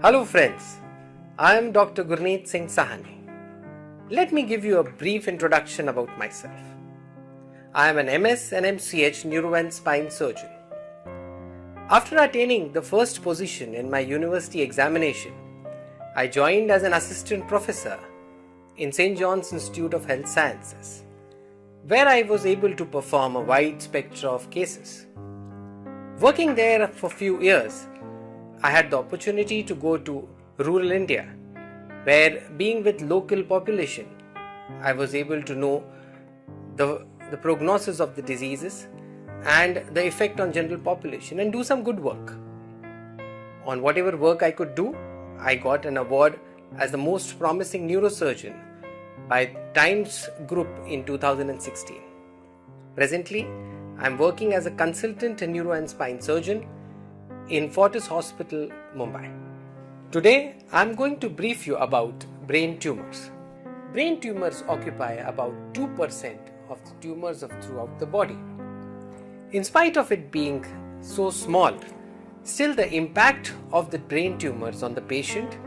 Hello friends, I am Dr. Gurneet Sawhney. Let me give you a brief introduction about myself. I am an MS and MCH neuro and spine surgeon. After attaining the first position in my university examination, I joined as an assistant professor in St. John's Institute of Health Sciences, where I was able to perform a wide spectrum of cases. Working there for a few years, I had the opportunity to go to rural India, where being with local population, I was able to know the prognosis of the diseases and the effect on general population and do some good work. On whatever work I could do, I got an award as the most promising neurosurgeon by Times Group in 2016. Presently, I am working as a consultant neuro and spine surgeon in Fortis Hospital, Mumbai. Today, I am going to brief you about brain tumors. Brain tumors occupy about 2% of the tumors throughout the body. In spite of it being so small, still the impact of the brain tumors on the patient,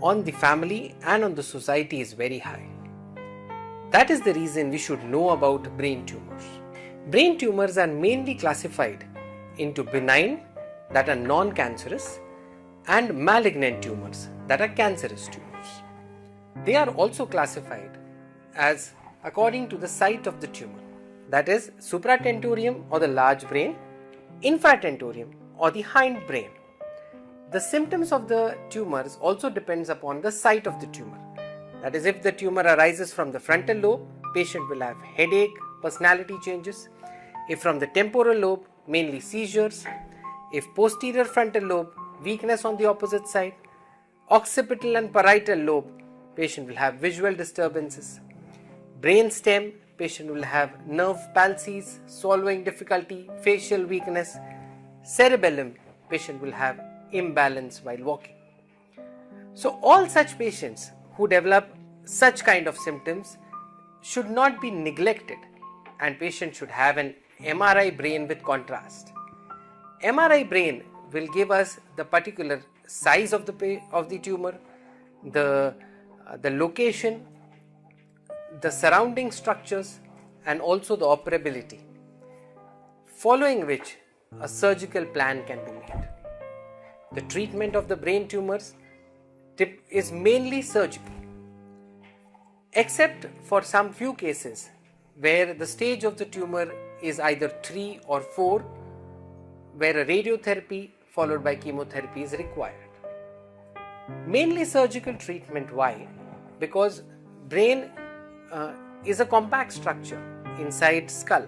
on the family and on the society is very high. That is the reason we should know about brain tumors. Brain tumors are mainly classified into benign, that are non-cancerous, and malignant tumors, that are cancerous tumors. They are also classified as according to the site of the tumor, that is supratentorium or the large brain, infratentorium or the hind brain. The symptoms of the tumors also depends upon the site of the tumor. That is, if the tumor arises from the frontal lobe, patient will have headache, personality changes. If from the temporal lobe, mainly seizures. If posterior frontal lobe, weakness on the opposite side. Occipital and parietal lobe, patient will have visual disturbances. Brain stem, patient will have nerve palsies, swallowing difficulty, facial weakness. Cerebellum, patient will have imbalance while walking. So all such patients who develop such kind of symptoms should not be neglected, and patient should have an MRI brain with contrast. MRI brain will give us the particular size of the tumor, the location, the surrounding structures, and also the operability, following which a surgical plan can be made. The treatment of the brain tumors is mainly surgical, except for some few cases where the stage of the tumor is either 3 or 4, where a radiotherapy followed by chemotherapy is required. Mainly surgical treatment. Why? Because brain is a compact structure inside skull.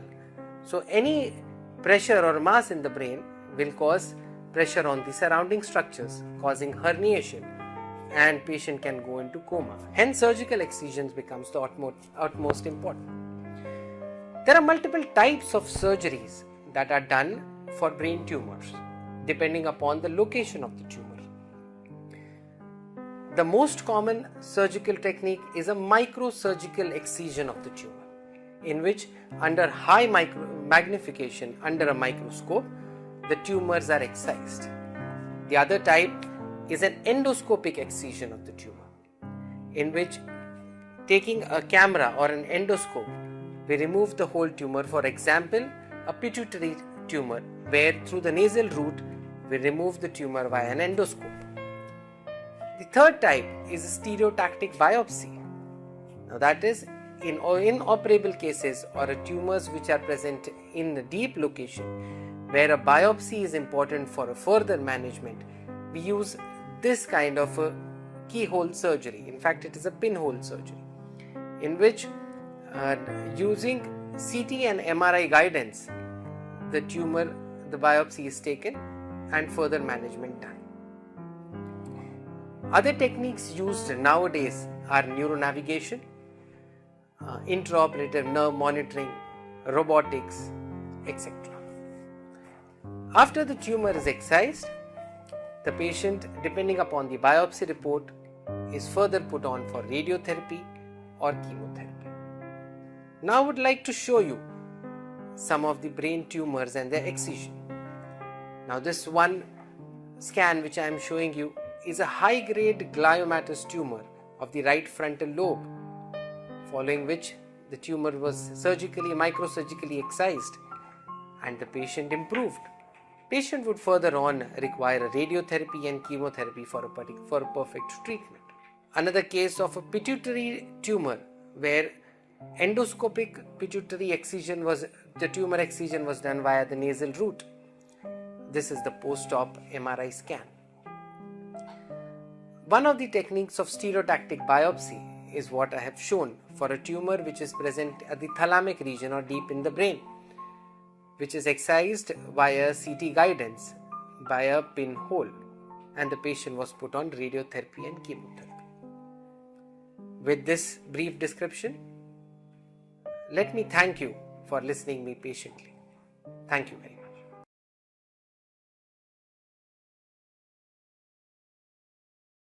So any pressure or mass in the brain will cause pressure on the surrounding structures, causing herniation, and patient can go into coma. Hence surgical excisions becomes the utmost important. There are multiple types of surgeries that are done for brain tumors depending upon the location of the tumor. The most common surgical technique is a microsurgical excision of the tumor, in which under high magnification under a microscope the tumors are excised. The other type is an endoscopic excision of the tumor, in which taking a camera or an endoscope we remove the whole tumor. For example, a pituitary tumor, where through the nasal route we remove the tumor via an endoscope. The third type is a stereotactic biopsy. Now that is in inoperable cases or tumors which are present in a deep location where a biopsy is important for a further management. We use this kind of a keyhole surgery. In fact, it is a pinhole surgery, in which using CT and MRI guidance, the biopsy is taken and further management done. Other techniques used nowadays are neuronavigation, intraoperative nerve monitoring, robotics, etc. After the tumor is excised, the patient, depending upon the biopsy report, is further put on for radiotherapy or chemotherapy. Now I would like to show you some of the brain tumors and their excision. Now this one scan which I am showing you is a high-grade gliomatous tumor of the right frontal lobe, following which the tumor was microsurgically excised and the patient improved. Patient would further on require radiotherapy and chemotherapy for a perfect treatment. Another case of a pituitary tumor where endoscopic pituitary excision the tumor excision was done via the nasal route. This is the post-op MRI scan. One of the techniques of stereotactic biopsy is what I have shown for a tumor which is present at the thalamic region or deep in the brain, which is excised via CT guidance by a pinhole, and the patient was put on radiotherapy and chemotherapy. With this brief description, let me thank you for listening me patiently. Thank you very much.